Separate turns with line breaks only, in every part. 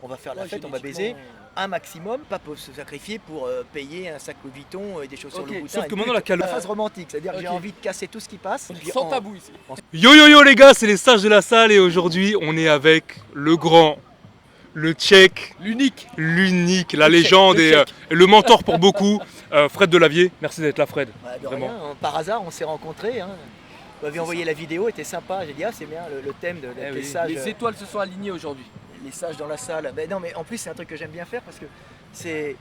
on va faire la fête, on va baiser un maximum, pas pour se sacrifier pour payer un sac Louis Vuitton et des chaussures
Ok,
Louboutin.
sauf
Et
que maintenant, la
la phase romantique, c'est-à-dire que j'ai
Ok.
envie de casser tout ce qui passe. puis
Sans tabou ici.
Yo yo yo les gars, c'est les sages de la salle et aujourd'hui on est avec le grand, le tchèque,
L'unique.
l'unique, la
Le Tchèque,
légende
le
et
Tchèque.
le mentor pour beaucoup, Fred Delavier. Merci d'être là Fred.
De
Vraiment.
rien, par hasard, on s'est rencontrés. Hein. Vous m'avez envoyé la vidéo, était sympa. J'ai dit, ah, c'est bien le thème de
Eh
les
oui.
sages.
Les étoiles se sont alignées aujourd'hui.
Les sages dans la salle. Ben non, mais en plus, c'est un truc que j'aime bien faire parce que c'est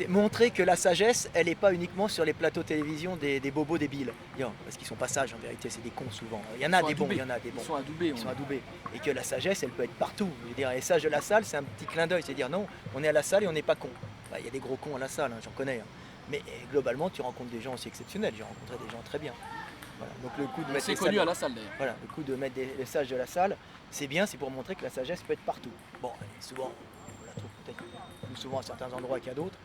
montrer que la sagesse, elle n'est pas uniquement sur les plateaux télévision des bobos débiles. Parce qu'ils sont pas sages en vérité, c'est des cons souvent. Il y en a des bons, il y en a des bons.
Ils sont adoubés.
Ils sont adoubés. Et que la sagesse, elle peut être partout. Je veux dire, les sages de la salle, c'est un petit clin d'œil. C'est dire, non, on est à la salle et on n'est pas con. Il y a des gros cons à la salle, hein, j'en connais. Hein. Mais globalement, tu rencontres des gens aussi exceptionnels. J'ai rencontré des gens très bien. Voilà. Donc le coup de mettre
C'est
les
connu
sages-
à la salle d'ailleurs.
Voilà, le coup de mettre les sages de la salle, c'est bien, c'est pour montrer que la sagesse peut être partout. Bon, et souvent, on la trouve peut-être plus souvent à certains endroits qu'il y a d'autres,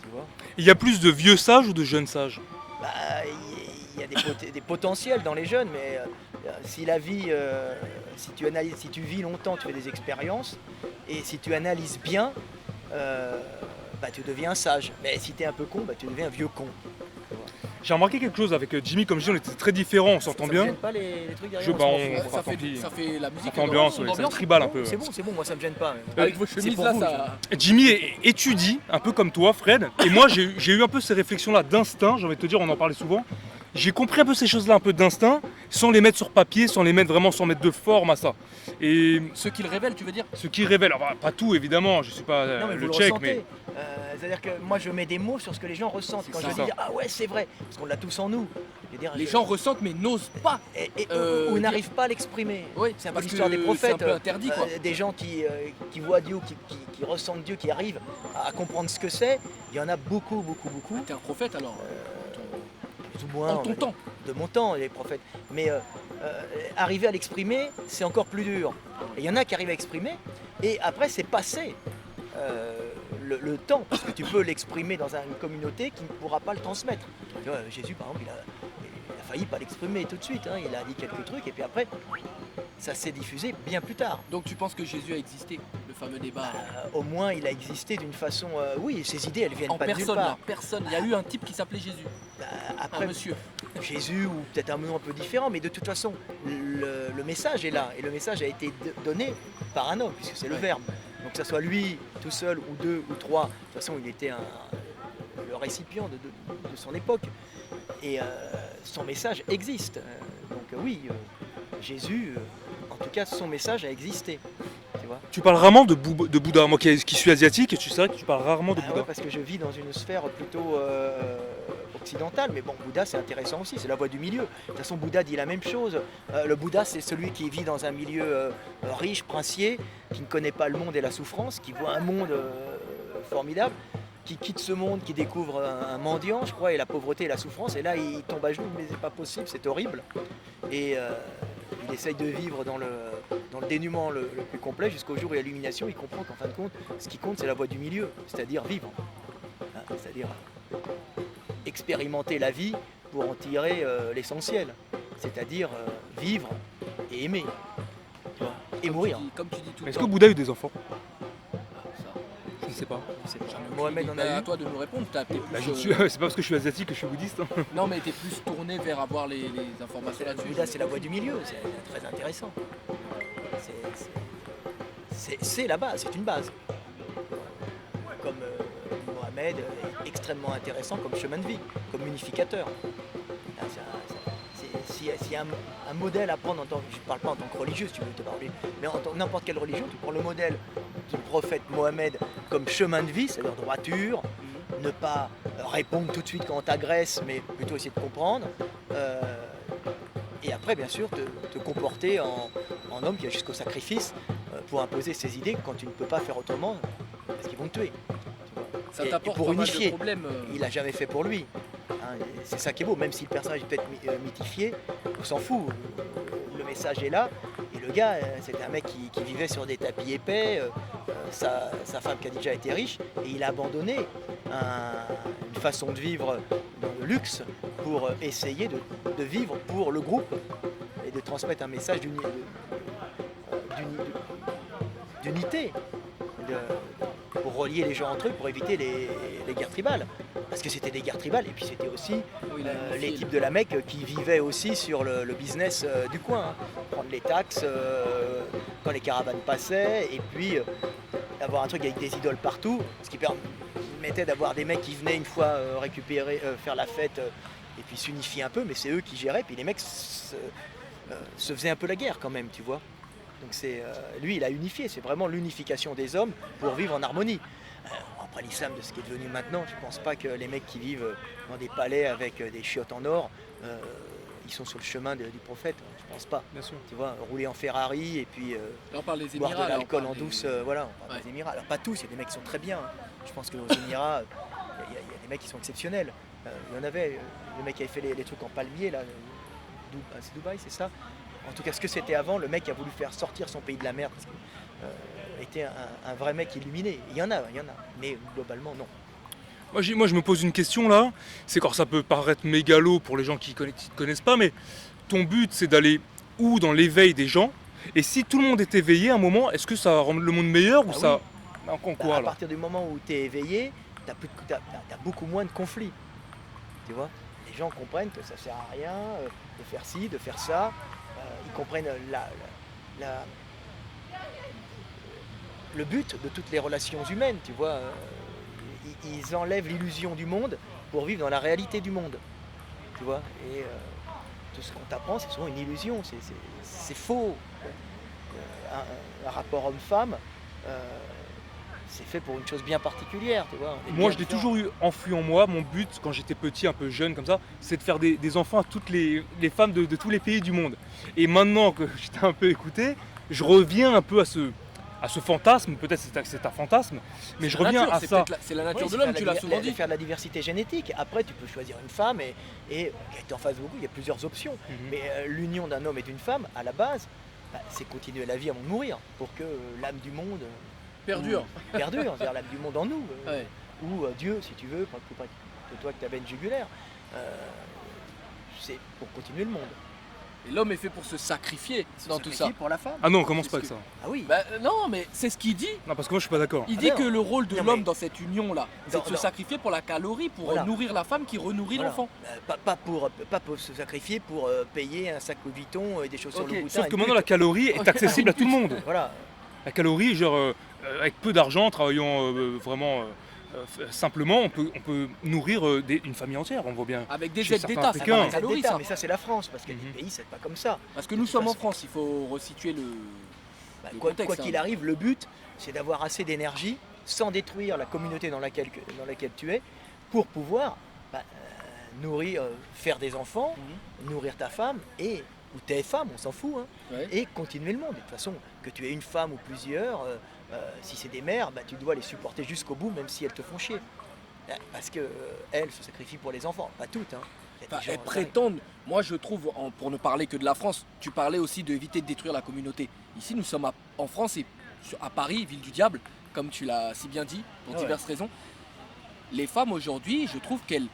tu vois.
Il y a plus de vieux sages ou de jeunes sages?
Bah, il y a des potentiels dans les jeunes, mais si la vie, si tu analyses, si tu vis longtemps, tu fais des expériences, et si tu analyses bien, bah, tu deviens sage. Mais si tu es un peu con, bah, tu deviens un vieux con.
J'ai remarqué quelque chose avec Jimmy, comme je dis, on était très différents, on s'entend
Ça te
bien.
gêne pas les trucs derrière?
Je-
on
bah,
s'en
on-
fout.
enfin, tant pis.
Ça fait la musique.
Ça fait ambiance, ouais, ça tribal un peu.
C'est bon, moi ça me gêne pas.
Avec vos
C'est
chemises
pour
là,
vous,
ça.
Jimmy étudie, un peu comme toi Fred, et moi j'ai eu un peu ces réflexions-là d'instinct, j'ai envie de te dire, on en parlait souvent. J'ai compris un peu ces choses-là un peu d'instinct, sans les mettre sur papier, sans les mettre vraiment, sans mettre de forme à ça. Et
Ce qu'il révèle, tu veux dire?
ce qui révèle, alors, pas tout évidemment, je suis pas
Non, mais vous
le
le
tchèque,
ressentez.
mais
C'est-à-dire que moi je mets des mots sur ce que les gens ressentent.
C'est
Quand
ça.
je dis ah ouais c'est vrai, parce qu'on l'a tous en nous. Je veux dire,
Les gens ressentent mais n'osent pas.
ou n'arrivent pas à l'exprimer.
Oui,
C'est un peu
parce
l'histoire
que
des
c'est
prophètes.
un peu interdit, quoi.
Des gens qui voient Dieu, qui ressentent Dieu, qui arrivent à comprendre ce que c'est. Il y en a beaucoup.
T'es un prophète alors.
Plus ou moins,
En
on va
ton
dire,
temps.
de mon temps, les prophètes. Mais arriver à l'exprimer, c'est encore plus dur. Et il y en a qui arrivent à exprimer, et après c'est passé le temps, parce que tu peux l'exprimer dans une communauté qui ne pourra pas le transmettre. Tu vois, Jésus, par exemple, il a failli pas l'exprimer tout de suite. Hein. Il a dit quelques trucs, et puis après, ça s'est diffusé bien plus tard.
Donc tu penses que Jésus a existé, le fameux débat
Au moins, il a existé d'une façon. Oui, ses idées, elles viennent
en
pas de nulle
personne,
part.
là, personne. Il y a eu un type qui s'appelait Jésus,
Après,
un monsieur.
Jésus ou peut-être un nom un peu différent, mais de toute façon, le message est là, et le message a été donné par un homme, puisque c'est le
Ouais.
Verbe. Donc que ce soit lui tout seul, ou deux, ou trois, de toute façon, il était le récipient de son époque, et son message existe. Oui, Jésus, en tout cas, son message a existé. Tu vois.
tu parles rarement de Bouddha. Moi qui suis asiatique, tu sais que tu parles rarement de
Ah
Bouddha.
ouais, parce que je vis dans une sphère plutôt occidentale, mais bon, Bouddha c'est intéressant aussi, c'est la voie du milieu. De toute façon, Bouddha dit la même chose. Le Bouddha, c'est celui qui vit dans un milieu riche, princier, qui ne connaît pas le monde et la souffrance, qui voit un monde formidable, qui quitte ce monde, qui découvre un mendiant, je crois, et la pauvreté et la souffrance, et là il tombe à genoux, mais c'est pas possible, c'est horrible. Et il essaye de vivre dans le dénuement le plus complet jusqu'au jour où il y a l'illumination, il comprend qu'en fin de compte, ce qui compte c'est la voie du milieu, c'est-à-dire vivre. Hein, c'est-à-dire expérimenter la vie pour en tirer l'essentiel, c'est-à-dire vivre et aimer, tu vois, et mourir.
Comme tu dis tout le
Est-ce
temps.
que Bouddha a eu des enfants?
Ça,
Je ne sais pas.
Je sais pas.
j'en ai aucune
Mohamed
idée.
en a
À
eu.
toi de nous répondre. T'es plus,
Bah, c'est pas parce que je suis asiatique que je suis bouddhiste. Hein.
Non, mais t'es plus tourné vers avoir les informations là-dessus.
Bouddha c'est la voie du milieu, c'est très intéressant. C'est la base, c'est une base. Comme Mohamed est extrêmement intéressant comme chemin de vie, comme unificateur. S'il y a un modèle à prendre, je ne parle pas en tant que religieux si tu veux te parler, mais en tant que n'importe quelle religion, tu prends le modèle du prophète Mohamed comme chemin de vie, c'est-à-dire droiture, ne pas répondre tout de suite quand on t'agresse, mais plutôt essayer de comprendre. Et après, bien sûr, te comporter en homme qui va jusqu'au sacrifice pour imposer ses idées quand tu ne peux pas faire autrement, parce qu'ils vont te tuer. Tu vois.
Ça
Et
t'apporte
pour
pas mal de
unifier,
problèmes.
il n'a jamais fait pour lui. Hein, et c'est ça qui est beau, même si le personnage est peut-être mythifié, on s'en fout. Le message est là. Et le gars, c'était un mec qui vivait sur des tapis épais. Sa femme Khadija était riche et il a abandonné une façon de vivre dans le luxe pour essayer de vivre pour le groupe et de transmettre un message d'unité. pour relier les gens entre eux, pour éviter les guerres tribales. Parce que c'était des guerres tribales, et puis c'était aussi
Oui, il a
les
unifié.
types de la Mecque qui vivaient aussi sur le business du coin. Hein. Prendre les taxes quand les caravanes passaient, et puis avoir un truc avec des idoles partout, ce qui permettait d'avoir des mecs qui venaient une fois récupérer, faire la fête, et puis s'unifier un peu, mais c'est eux qui géraient, puis les mecs se faisaient un peu la guerre quand même, tu vois. Donc lui, il a unifié, c'est vraiment l'unification des hommes pour vivre en harmonie. Après l'islam, de ce qui est devenu maintenant, je pense pas que les mecs qui vivent dans des palais avec des chiottes en or, ils sont sur le chemin du prophète, je pense pas.
Bien sûr.
Tu vois, rouler en Ferrari et puis
Là, on parle des
boire
Émirats.
de
là, on
l'alcool
parle
en
des-
douce, voilà, on parle
Ouais.
des Émirats. Alors pas tous, il y a des mecs qui sont très bien. Hein. Je pense qu'aux Émirats, il y a des mecs qui sont exceptionnels. Il y en avait, le mec qui avait fait les trucs en palmier, là, c'est Dubaï, c'est ça. En tout cas, ce que c'était avant, le mec a voulu faire sortir son pays de la merde, parce qu'il était un vrai mec illuminé. Il y en a, mais globalement, non.
Moi, je me pose une question là, c'est quand ça peut paraître mégalo pour les gens qui ne connaissent pas, mais ton but c'est d'aller où dans l'éveil des gens, et si tout le monde est éveillé à un moment, est-ce que ça va rendre le monde meilleur ou
Ah
ça... En
Bah,
quoi
à
alors?
partir du moment où tu es éveillé, t'as beaucoup moins de conflits. Tu vois, les gens comprennent que ça sert à rien de faire ci, de faire ça. Ils comprennent le but de toutes les relations humaines, tu vois. Ils enlèvent l'illusion du monde pour vivre dans la réalité du monde. Tu vois, et tout ce qu'on t'apprend, c'est souvent une illusion, c'est faux. Un rapport homme-femme, c'est fait pour une chose bien particulière, tu vois. On est
Moi,
bien
je l'ai
différents.
toujours eu enfui en moi. Mon but, quand j'étais petit, un peu jeune comme ça, c'est de faire des enfants à toutes les femmes de tous les pays du monde. Et maintenant que je t'ai un peu écouté, je reviens un peu à ce fantasme. Peut-être c'est un fantasme, mais je
la
reviens
nature,
à
c'est
ça.
peut-être c'est la nature
Oui,
de
c'est
l'homme,
faire
tu
de
l'as
la-
souvent
la-
dit.
Faire de la diversité génétique. Après, tu peux choisir une femme et qui t'en fasse beaucoup. Il y a plusieurs options.
Mhm.
Mais l'union d'un homme et d'une femme, à la base, bah, c'est continuer la vie avant de mourir pour que l'âme du monde
Perdure.
perdure, c'est-à-dire l'âme du monde en nous.
Ouais.
Ou Dieu, si tu veux, plus près de toi que ta veine jugulaire. C'est pour continuer le monde.
Et l'homme est fait pour se sacrifier dans tout ça.
Sacrifier pour la femme.
Ah non, commence
C'est
pas
ce
avec ça.
Ah oui.
Bah, non, mais c'est ce qu'il dit.
Non, parce que moi, je suis pas d'accord.
Il
Ah
dit
non.
que le rôle de
Non,
l'homme
mais-
dans cette union-là, c'est de se
Dans-
sacrifier pour la calorie, pour
Voilà.
nourrir la femme qui renourrit
Voilà.
l'enfant.
Pas pour se sacrifier pour payer un sac Louis Vuitton et des chaussures
Ok,
Louboutin.
Sauf
et
que
une
maintenant,
pute.
la calorie est accessible à tout le monde.
Voilà.
La calorie, genre, avec peu d'argent, travaillant vraiment simplement, on peut nourrir une famille entière, on voit bien.
Avec des
Chez
aides
certains
d'État, c'est
Africains.
pas la
C'est
calorie,
d'État,
ça.
mais ça c'est la France, parce qu'il y a
Mhm.
des pays c'est pas comme ça.
Parce que nous
De
sommes en
toute
France, il faut resituer le.
Bah,
Le
quoi
contexte,
qu'il
hein.
arrive, le but c'est d'avoir assez d'énergie sans détruire la communauté dans laquelle tu es pour pouvoir nourrir, faire des enfants, nourrir ta femme ou tes femmes, on s'en fout, hein,
Ouais.
et continuer le monde. Et de toute façon, que tu aies une femme ou plusieurs, si c'est des mères, bah, tu dois les supporter jusqu'au bout, même si elles te font chier. Parce que elles se sacrifient pour les enfants, pas toutes. Hein. Il y a des
Enfin,
gens,
elles prétendent, moi je trouve, pour ne parler que de la France, tu parlais aussi d'éviter de détruire la communauté. Ici nous sommes en France et à Paris, ville du diable, comme tu l'as si bien dit, pour
Ah ouais.
diverses raisons. Les femmes aujourd'hui, je trouve qu'elles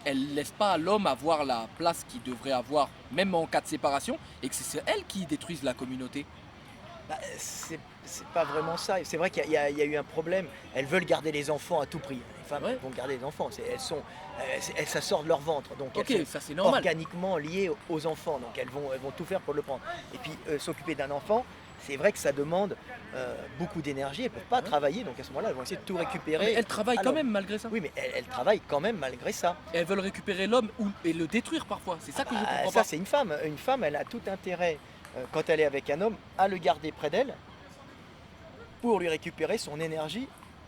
ne laissent pas à l'homme avoir la place qu'il devrait avoir, même en cas de séparation, et que c'est elles qui détruisent la communauté.
Bah, c'est pas vraiment ça. C'est vrai qu'il y a eu un problème. Elles veulent garder les enfants à tout prix. Les femmes
Ouais.
elles vont garder les enfants. Ça sort de leur ventre. Donc
Ok,
elles sont
ça c'est normal.
organiquement liées aux enfants. Donc elles vont tout faire pour le prendre. Et puis s'occuper d'un enfant, c'est vrai que ça demande beaucoup d'énergie. Elles ne peuvent pas travailler. Donc à ce moment-là, elles vont essayer de tout
Mais
récupérer.
elles travaillent
à
quand
l'homme.
même malgré ça.
Oui, mais elles travaillent quand même malgré ça.
Et elles veulent récupérer l'homme et le détruire parfois. C'est ça que je
Ah,
comprends
ça,
pas.
c'est une femme. Une femme, elle a tout intérêt, quand elle est avec un homme, à le garder près d'elle pour lui récupérer son énergie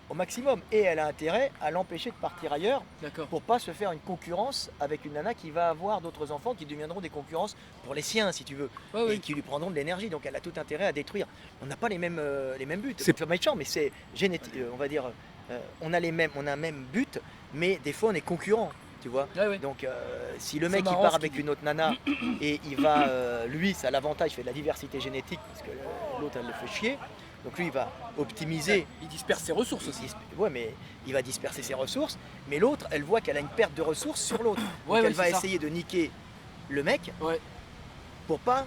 au maximum. Et elle a intérêt à l'empêcher de partir ailleurs
D'accord.
pour pas se faire une concurrence avec une nana qui va avoir d'autres enfants qui deviendront des concurrences pour les siens, si tu veux,
Ouais,
et
oui.
qui lui prendront de l'énergie. Donc elle a tout intérêt à détruire. On n'a pas les mêmes buts.
C'est-
C'est pas méchant, mais c'est génétique. On va dire, on a un même but, mais des fois on est concurrents. Tu vois.
Ouais, ouais.
Donc si le
C'est
mec il
marrant
part
ce
avec
qu'il dit.
une autre nana et il va, lui ça a l'avantage, il fait de la diversité génétique parce que l'autre elle le fait chier. Donc lui il va optimiser.
Il disperse ses ressources aussi.
Ouais, mais il va disperser ses ressources. Mais l'autre elle voit qu'elle a une perte de ressources sur l'autre. Donc
Ouais, ouais,
elle va
c'est ça.
essayer de niquer le mec
Ouais.
pour pas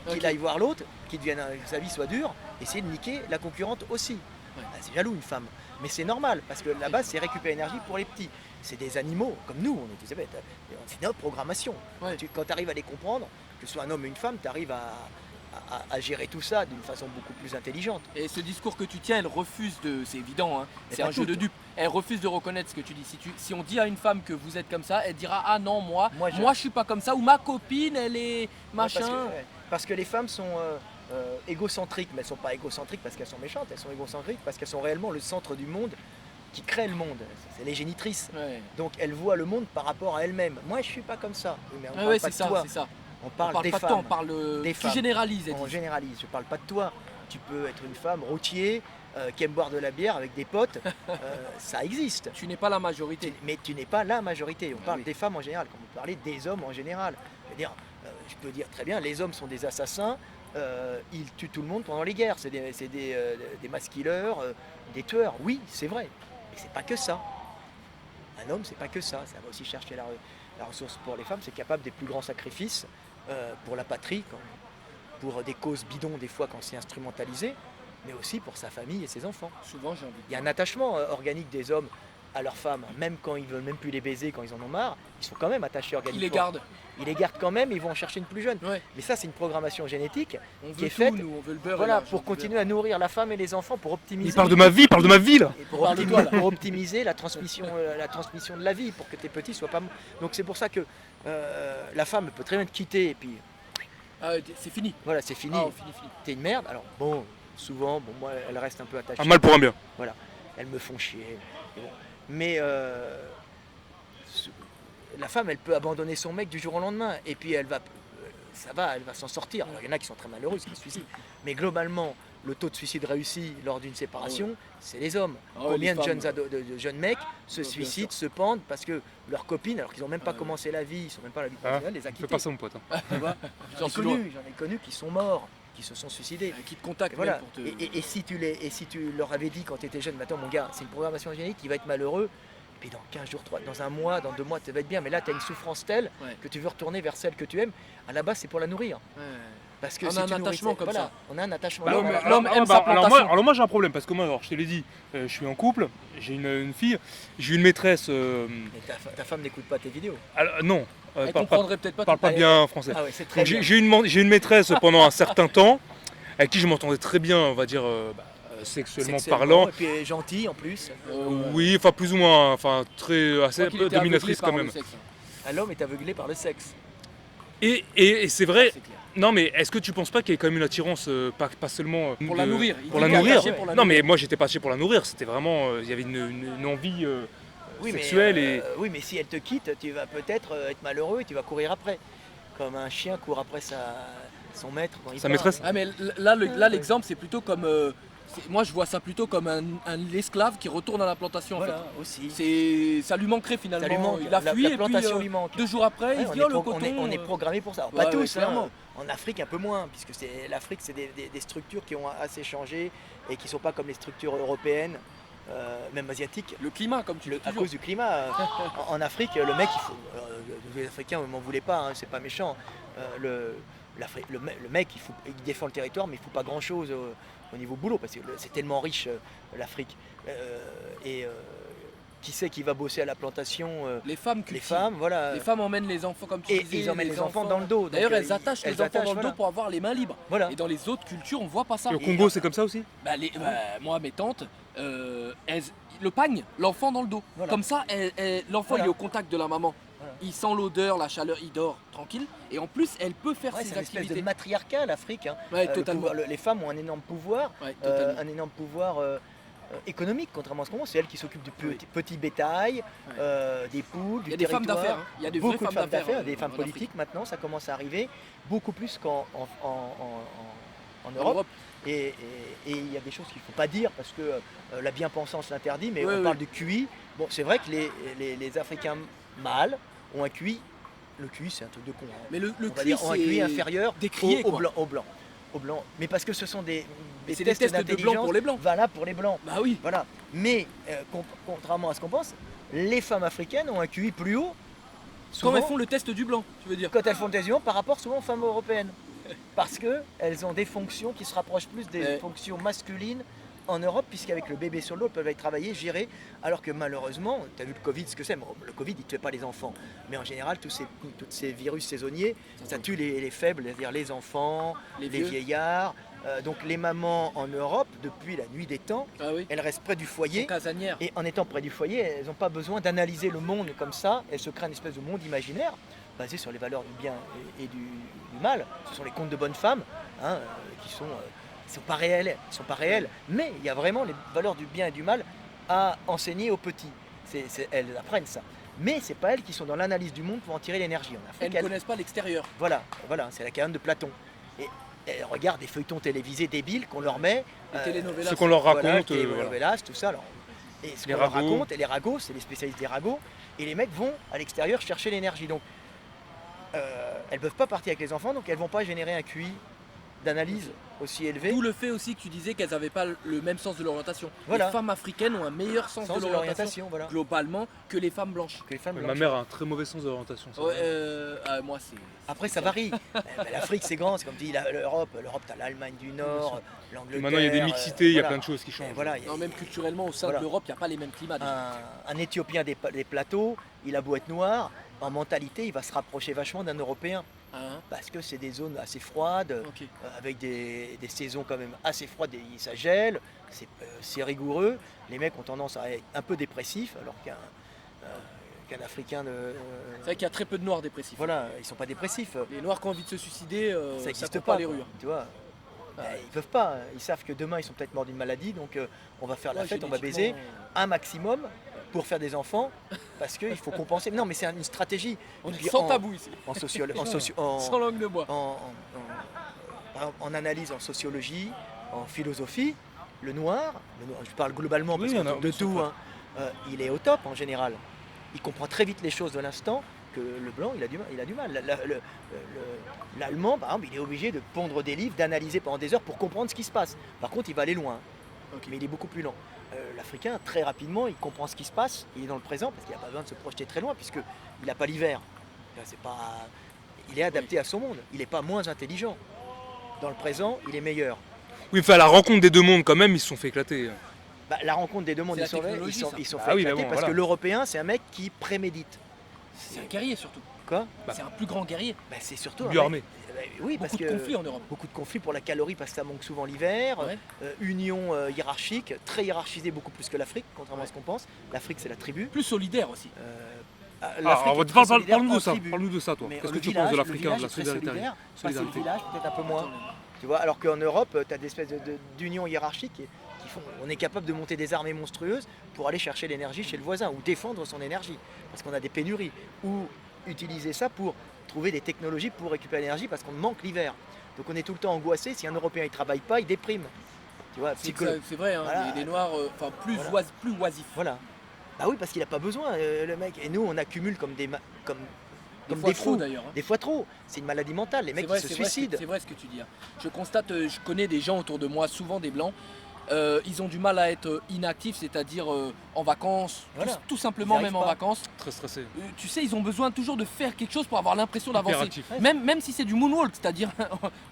qu'il
Ok.
aille voir l'autre, que sa vie soit dure, essayer de niquer la concurrente aussi.
Ouais.
Ah, c'est jaloux une femme. Mais c'est normal, parce que là-bas, c'est récupérer l'énergie pour les petits. C'est des animaux, comme nous, on est des bêtes. C'est notre programmation.
Ouais.
Quand tu arrives à les comprendre, que ce soit un homme ou une femme, tu arrives à gérer tout ça d'une façon beaucoup plus intelligente.
Et ce discours que tu tiens, elle refuse de. C'est évident, hein,
Mais
c'est
pas
un jeu de
toutes.
dupes. Elle refuse de reconnaître ce que tu dis. Si on dit à une femme que vous êtes comme ça, elle dira ah non, moi je suis pas comme ça, ou ma copine, elle est machin.
Parce que les femmes sont égocentriques, mais elles ne sont pas égocentriques parce qu'elles sont méchantes, elles sont égocentriques parce qu'elles sont réellement le centre du monde qui crée le monde. C'est les génitrices.
Ouais.
Donc elles voient le monde par rapport à elles-mêmes. Moi je suis pas comme ça. Oui, mais on
Ah
parle
ouais,
pas
c'est
de
ça,
toi.
c'est ça.
On
On
parle
parle
des
pas de
femmes.
toi, on parle.
Des
Tu
femmes.
généralises, elle
On
dit.
généralise, je parle pas de toi. Tu peux être une femme routier qui aime boire de la bière avec des potes, ça existe.
Tu n'es pas la majorité.
Mais tu n'es pas la majorité. On
Ah
parle
oui.
des femmes en général, quand on parlait des hommes en général. Je peux dire très bien, les hommes sont des assassins, ils tuent tout le monde pendant les guerres. C'est des mass killers, des tueurs. Oui, c'est vrai. Mais c'est pas que ça. Un homme, c'est pas que ça. Ça va aussi chercher la ressource pour les femmes. C'est capable des plus grands sacrifices pour la patrie, pour des causes bidons des fois quand c'est instrumentalisé, mais aussi pour sa famille et ses enfants.
Souvent, j'ai envie de
Il y a un attachement organique des hommes à leurs femmes, même quand ils veulent même plus les baiser, quand ils en ont marre, ils sont quand même attachés
Il
organiquement.
les garde.
Ils les gardent quand même, ils vont en chercher une plus jeune.
Ouais.
Mais ça, c'est une programmation génétique
On
qui
veut
est
tout,
faite,
nous, on veut le beurre.
voilà,
et l'argent
pour
du
continuer à nourrir la femme et les enfants, pour optimiser.
Il parle de ma vie, il parle de ma vie là.
Et pour,
Parle de toi, là.
pour optimiser la transmission de la vie, pour que tes petits soient pas. Donc c'est pour ça que la femme peut très bien te quitter et puis
beurre. Ah, c'est fini.
voilà, c'est fini.
Ah, fini.
T'es une merde. Alors bon, souvent, moi, elle reste un peu attachée.
Un mal pour un bien.
Elles me font chier. Mais la femme, elle peut abandonner son mec du jour au lendemain. Et puis elle va s'en sortir. Alors il y en a qui sont très malheureuses, qui se suicident. Mais globalement, le taux de suicide réussi lors d'une séparation, c'est les hommes.
Ah ouais,
Combien
les
de jeunes,
femmes,
de jeunes mecs se
bien
suicident,
sûr.
se pendent parce que leurs copines, alors qu'ils n'ont même pas
Ouais.
commencé la vie, ils sont même pas à la vie
Ah,
professionnelle, les a
Fais
quittés.
pas ça mon pote. Hein.
Tu vois
J'en suis loin.
J'en ai connu qui sont morts, qui se sont suicidés.
Qui te contacte
Et voilà.
même pour te.
Et si tu leur avais dit quand tu étais jeune, attends mon gars, c'est une programmation génétique, il va être malheureux, puis dans 15 jours, dans un mois, dans 2 mois, tu vas être bien, mais là tu as une souffrance telle
Ouais.
que tu veux retourner vers celle que tu aimes. À la base, c'est pour la nourrir.
Ouais.
Parce que
On
si
a un
tu nourris-
attachement comme
voilà,
ça.
on a un attachement.
L'homme-
Voilà.
l'homme aime sa plantation.
Alors moi j'ai un problème parce que moi, alors, je te l'ai dit, je suis en couple, j'ai une fille, j'ai une maîtresse.
Mais ta femme n'écoute pas tes vidéos.
Non,
Elle
parle
comprendrait peut-être pas.
pas
tout.
bien français.
Ah ouais, c'est très
Donc,
bien.
j'ai une maîtresse pendant un certain temps, avec qui je m'entendais très bien, on va dire, sexuellement parlant.
Et puis gentil en plus.
Oui, enfin plus ou moins, enfin très assez dominatrice quand même.
L'homme est aveuglé par le sexe.
Et c'est vrai.
C'est clair.
Non mais est-ce que tu penses pas qu'il y a quand même une attirance, pas seulement
Pour la nourrir. Il
pour
dit
la
qu'il est
nourrir.
attaché pour la
Non
nourrir.
mais moi j'étais pas attaché pour la nourrir, c'était vraiment, il y avait une envie sexuelle et
Oui, mais si elle te quitte, tu vas peut-être être malheureux et tu vas courir après. Comme un chien court après son maître quand il
Sa
part.
maîtresse.
Ah mais là l'exemple c'est plutôt comme moi je vois ça plutôt comme un esclave qui retourne à la plantation en
Voilà, aussi.
fait. Ça lui manquerait finalement.
Ça lui manque.
Il a fui
la
et
plantation
puis
lui manque.
2 jours après
Ouais,
il se dit
on,
oh
est
le
pro-
coton.
on est programmé pour ça. Alors,
Ouais,
pas
ouais,
tous,
clairement.
En Afrique un peu moins, puisque l'Afrique c'est des structures qui ont assez changé et qui ne sont pas comme les structures européennes, même asiatiques.
Le climat comme tu le dis
À
toujours.
cause du climat, en Afrique, le mec, il faut. Les Africains ne m'en voulaient pas, hein, c'est pas méchant. Le mec, il défend le territoire, mais il ne faut pas grand chose au niveau boulot, parce que c'est tellement riche l'Afrique. Qui c'est qui va bosser à la plantation
Les femmes
Les
cultivent.
femmes, voilà.
Les femmes emmènent les enfants comme tu
Et
disais.
ils emmènent les enfants dans le dos. Donc,
D'ailleurs elles attachent
elles
les enfants dans le
voilà.
dos pour avoir les mains libres.
Voilà.
Et dans les autres cultures on voit pas ça.
Au Congo c'est comme ça aussi.
Moi, mes tantes, le pagne, l'enfant dans le dos.
Voilà.
Comme ça, l'enfant
Voilà.
il est au contact de la maman.
Voilà.
Il sent l'odeur, la chaleur, il dort tranquille. Et en plus, elle peut faire
Ouais,
ses
c'est une espèce
activités.
de matriarcat l'Afrique. Hein.
Ouais,
Le
totalement.
pouvoir- les femmes ont un énorme pouvoir,
Ouais, totalement.
un énorme pouvoir économique, contrairement à ce qu'on pense. C'est elles qui s'occupent du petit bétail, des poules,
Il
du
y a des femmes
territoire.
d'affaires. hein. Il y a des vraies
Beaucoup de femmes d'affaires, des femmes
en Afrique.
politiques maintenant, ça commence à arriver, beaucoup plus qu'en en
En
Europe.
Europe.
Et il y a des choses qu'il ne faut pas dire parce que la bien-pensance l'interdit, mais
Ouais,
on
ouais.
parle du QI. Bon, c'est vrai que les Africains mâles ont un QI. Le QI, c'est un truc de con. Hein.
Mais le
On va
QI,
dire ont un QI inférieur
décrié,
au
quoi.
blanc, au blanc. Mais parce que ce sont des
c'est des tests de blanc
d'intelligence
pour les blancs.
valables pour les blancs.
Bah oui.
Voilà. Mais contrairement à ce qu'on pense, les femmes africaines ont un QI plus haut.
Quand
Souvent,
elles font le test du blanc, tu veux dire.
quand elles font des unions par rapport souvent aux femmes européennes. Parce qu'elles ont des fonctions qui se rapprochent plus des
Ouais.
fonctions masculines en Europe, puisqu'avec le bébé sur le dos, ils peuvent aller travailler, gérer, alors que malheureusement, tu as vu le Covid, ce que c'est. Bon, le Covid, il ne tue pas les enfants. Mais en général, tous ces virus saisonniers, ça tue les faibles, c'est-à-dire les enfants,
Les
les
vieux.
vieillards. Donc les mamans en Europe, depuis la nuit des temps,
Ah oui.
elles restent près du foyer.
Casanière.
Et en étant près du foyer, elles n'ont pas besoin d'analyser le monde comme ça. Elles se créent une espèce de monde imaginaire basé sur les valeurs du bien et du mal. Ce sont les contes de bonnes femmes hein, qui sont, ils sont pas réels, mais il y a vraiment les valeurs du bien et du mal à enseigner aux petits. Elles apprennent ça. Mais c'est pas elles qui sont dans l'analyse du monde pour en tirer l'énergie. En
Elles
Afrique,
ne connaissent pas l'extérieur.
voilà, c'est la caverne de Platon. Et elles regardent des feuilletons télévisés débiles qu'on leur met.
Les telenovelas.
Ce qu'on leur raconte.
Voilà, les
voilà.
telenovelas, tout ça. Alors, et ce
Les
qu'on leur
ragots.
raconte, et les ragots, c'est les spécialistes des ragots, et les mecs vont à l'extérieur chercher l'énergie. Donc, elles ne peuvent pas partir avec les enfants, donc elles ne vont pas générer un QI d'analyse aussi élevé.
D'où le fait aussi que tu disais qu'elles n'avaient pas le même sens de l'orientation.
Voilà.
Les femmes africaines ont un meilleur sens de l'orientation
voilà.
globalement que les femmes blanches.
Que les femmes
Ma
blanches.
mère a un très mauvais sens de l'orientation. ça.
Ouais, moi c'est.
Après, ça varie. Mais l'Afrique, c'est grand, c'est comme dit l'Europe. L'Europe, tu as l'Allemagne du Nord, l'Angleterre.
Maintenant, il y a des mixités, il y a
voilà.
plein de choses qui changent.
Et voilà,
Non, même culturellement au sein
Voilà.
de l'Europe, il n'y a pas les mêmes climats. déjà.
un Éthiopien des plateaux, il a beau être noir, en mentalité, il va se rapprocher vachement d'un Européen.
Hein,
Parce que c'est des zones assez froides,
ok.
avec des saisons quand même assez froides, et ça gèle, c'est rigoureux. Les mecs ont tendance à être un peu dépressifs, alors qu'un Africain,
C'est vrai qu'il y a très peu de noirs dépressifs.
voilà, ils sont pas dépressifs.
Les noirs qui ont envie de se suicider,
Ça
ça
n'existe
court
pas,
pas les
quoi,
rues. hein.
tu vois.
Ah.
Ils peuvent pas, ils savent que demain ils sont peut-être morts d'une maladie, donc on va faire la
Ouais,
fête, on va baiser
génétiquement,
un maximum pour faire des enfants, parce qu'il faut compenser. Non, mais c'est une stratégie.
On
Et
est
puis
sans tabou ici, sans langue de bois.
en analyse, en sociologie, en philosophie, le noir, je parle globalement parce
Oui,
qu'on
on a-
trouve de tout, hein, il est au top en général. Il comprend très vite les choses de l'instant, que le blanc, il a du mal. L'allemand, par exemple, il est obligé de pondre des livres, d'analyser pendant des heures pour comprendre ce qui se passe. Par contre, il va aller loin,
Ok.
mais il est beaucoup plus lent. L'Africain, très rapidement, il comprend ce qui se passe, il est dans le présent, parce qu'il n'a pas besoin de se projeter très loin, puisqu'il n'a pas l'hiver. Il est adapté à son monde, il n'est pas moins intelligent. Dans le présent, il est meilleur.
Oui, enfin, à la rencontre des deux mondes, quand même, ils se sont fait éclater.
Bah, la rencontre des deux mondes,
C'est la
ils sont
technologie, ça.
ils sont
Ah
fait
oui,
éclater
mais bon,
parce
voilà.
que l'Européen, c'est un mec qui prémédite.
C'est un guerrier surtout.
Quoi
Bah.
C'est un plus grand guerrier.
Bah, c'est surtout un
Mieux
mec-
armé.
Oui, parce
Beaucoup
que
de conflits en Europe.
beaucoup de conflits pour la calorie parce que ça manque souvent l'hiver.
Ouais.
Union hiérarchique, très hiérarchisée, beaucoup plus que l'Afrique, contrairement à ce qu'on pense. L'Afrique, c'est la tribu.
Plus solidaire aussi.
L'Afrique
Alors,
est très solidaire
parle-nous de
en
ça.
tribu.
Parle-nous de ça, toi.
Mais
Qu'est-ce
le
que tu
village-
penses de
le
l'Africain, de
village
la
est très
solidarité
solidaire. Pas ces
solidarité.
villages, peut-être un peu moins.
Attends,
Tu vois, alors qu'en Europe, tu as des espèces d'unions hiérarchiques qui font. On est capable de monter des armées monstrueuses pour aller chercher l'énergie chez le voisin ou défendre son énergie parce qu'on a des pénuries. Ou utiliser ça pour trouver des technologies pour récupérer l'énergie parce qu'on manque l'hiver. Donc on est tout le temps angoissé. Si un Européen il travaille pas, il déprime. Tu vois,
c'est vrai, hein,
Voilà.
les noirs, enfin
Voilà.
plus oisifs.
Voilà. Bah oui, parce qu'il n'a pas besoin, le mec. Et nous, on accumule comme comme
fois
des
trop,
fous.
d'ailleurs. hein.
Des fois trop. C'est une maladie mentale. Les mecs
C'est vrai,
qui se
c'est vrai,
suicident.
C'est vrai ce que tu dis. hein. Je constate, je connais des gens autour de moi, souvent des blancs. Ils ont du mal à être inactifs, c'est-à-dire en vacances,
Voilà.
tout simplement,
Ils y
même
arrivent
en
pas.
vacances.
Très stressé.
Tu sais, ils ont besoin toujours de faire quelque chose pour avoir l'impression d'avancer.
Hyperactif.
Même si c'est du moonwalk, c'est-à-dire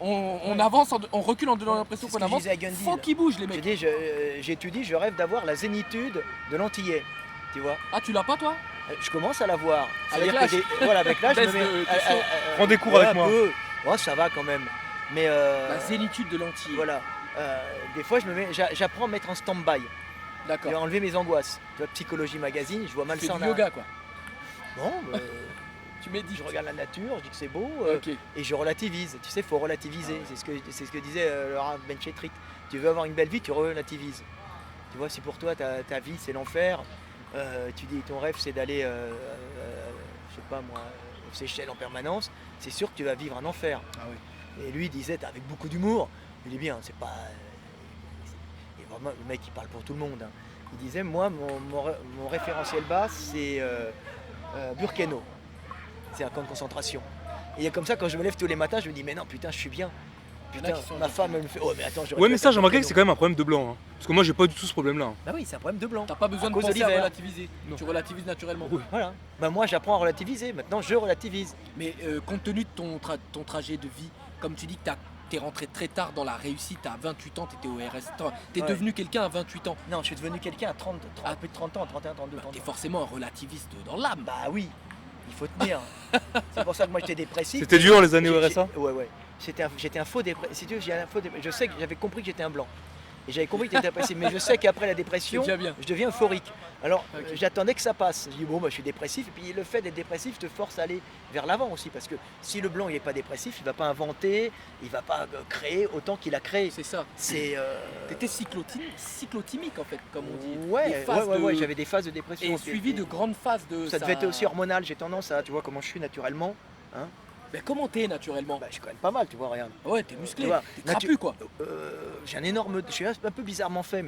on avance, on recule, on donne l'impression
C'est ce
qu'on
que je
avance.
disais à Gandhi,
Faut
là.
qu'ils bougent les
J'ai
mecs.
dit, j'étudie, je rêve d'avoir la zénitude de l'antillais. Tu vois,
Ah, tu l'as pas toi
je commence à l'avoir.
Avec
C'est-à-dire
l'âge.
que voilà, avec l'âge, je me
Baisse
mets.
de tension.
Prends des cours
ouais,
avec
un
moi.
peu. Ouais, ça va quand même. Mais
La zénitude de l'anti.
voilà. Des fois, j'apprends à me mettre en stand-by.
D'accord.
Et à enlever mes angoisses. Tu vois, Psychologie Magazine, je vois mal
Tu fais
ça
du
en
yoga quoi.
Non,
Tu médites.
je regarde la nature, je dis que c'est beau.
Ok.
Et je relativise. Tu sais, il faut relativiser. C'est ce que disait le Rav Ben Chetrit. Tu veux avoir une belle vie, tu relativises. Tu vois, si pour toi ta vie c'est l'enfer, tu dis ton rêve c'est d'aller, je sais pas moi, aux Seychelles en permanence, c'est sûr que tu vas vivre un enfer.
Ah oui.
Et lui il disait avec beaucoup d'humour, il dit bien, c'est pas. Et vraiment, le mec il parle pour tout le monde. hein. Il disait moi mon référentiel bas c'est Burkeno. C'est un camp de concentration. Et comme ça quand je me lève tous les matins, je me dis mais non putain je suis bien.
Il y en a
Putain,
qui sont
ma femme elle me fait oh mais attends je
Ouais, mais ça, j'ai remarqué que c'est quand même un problème de blanc. hein. Parce que moi, j'ai pas du tout ce problème-là. hein.
Bah oui c'est un problème de blanc.
T'as pas besoin
À
de
cause de
penser à
l'hiver.
relativiser.
Non.
Tu relativises naturellement.
Oui.
Voilà. Bah moi j'apprends à relativiser. Maintenant je relativise.
Mais compte tenu de ton trajet de vie, comme tu dis que tu t'es rentré très tard dans la réussite à 28 ans, t'étais au RS. T'es
Ouais.
devenu quelqu'un à 28 ans.
Non, je suis devenu quelqu'un à 30, plus de 30 ans, 31, 32,
Bah,
30
t'es
ans.
forcément un relativiste dans l'âme.
Bah oui, il faut tenir. C'est pour ça que moi j'étais dépressif.
C'était dur les années au
J'ai-
RSA.
Ouais. J'étais un faux dépressif. Si tu veux, j'ai un faux dépressif. Je sais que j'avais compris que j'étais un blanc. Et j'avais compris que j'étais dépressif. Mais je sais qu'après la
C'est
dépression,
déjà bien.
je deviens euphorique. Alors
Ok.
j'attendais que ça passe. Je dis bon, bah, je suis dépressif. Et puis le fait d'être dépressif te force à aller vers l'avant aussi. Parce que si le blanc il n'est pas dépressif, il ne va pas inventer, il ne va pas créer autant qu'il a créé.
C'est ça.
C'est.
T'étais cyclotimique en fait, comme on dit. Des
Ouais,
phases
ouais,
de-
j'avais des phases de dépression.
Et suivi de grandes phases de.
Ça devait être aussi hormonal. J'ai tendance à, tu vois, comment je suis naturellement. Hein.
Mais comment t'es naturellement?
Bah, je suis quand même pas mal, tu vois, regarde.
Ouais, t'es musclé,
Tu vois,
t'es trapu quoi.
J'ai un énorme. Je suis un peu bizarrement fait,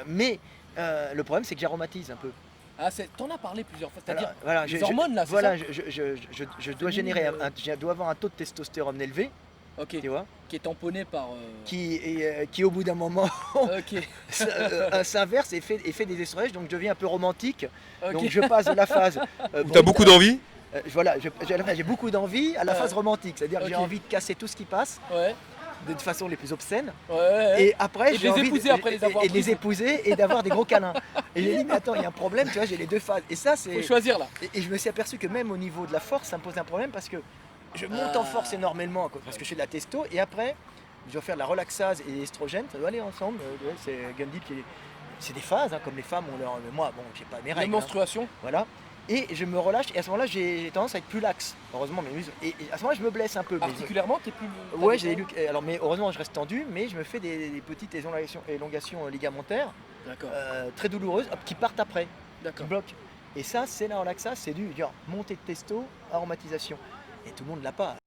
mais le problème c'est que j'aromatise un peu.
Ah, t'en as parlé plusieurs fois, c'est-à-dire
Voilà,
les hormones là, c'est
voilà,
ça?
je dois générer, je dois avoir un taux de testostérone élevé,
Ok,
tu vois,
qui est tamponné par.
qui au bout d'un moment
Ok,
s'inverse et fait des estrogènes, donc je deviens un peu romantique.
ok.
Donc je passe de la phase.
Où t'as beaucoup d'envie.
Voilà, j'ai beaucoup d'envie à la phase romantique, c'est-à-dire que j'ai
Ok.
envie de casser tout ce qui passe
Ouais,
de façon les plus obscènes.
ouais.
Et après,
Et
j'ai
de les
envie
épouser après les avoir
et de les
prises.
épouser et d'avoir des gros câlins. Et j'ai dit, mais attends, il y a un problème, tu vois, j'ai les deux phases. Et ça,
Faut
c'est.
choisir là.
Et je me suis aperçu que même au niveau de la force, ça me pose un problème parce que je monte en force énormément parce que je fais de la testo. Et après, je dois faire de la relaxase et l'estrogène, ça doit aller ensemble. C'est Gandhi qui c'est des phases, hein, comme les femmes ont leur. Moi, bon, j'ai pas mes
Les
règles. Hein,
menstruations.
voilà. Et je me relâche, et à ce moment-là, j'ai tendance à être plus laxe. Heureusement, mes muscles. Et à ce moment-là, je me blesse un peu. mais-
Particulièrement, t'es plus.
Ouais, j'ai des alors mais heureusement je reste tendu, mais je me fais des petites élongations ligamentaires
D'accord,
très douloureuses qui partent après, qui
d'accord.
bloquent. Et ça, c'est la relaxation, c'est du genre montée de testo, aromatisation. Et tout le monde l'a pas.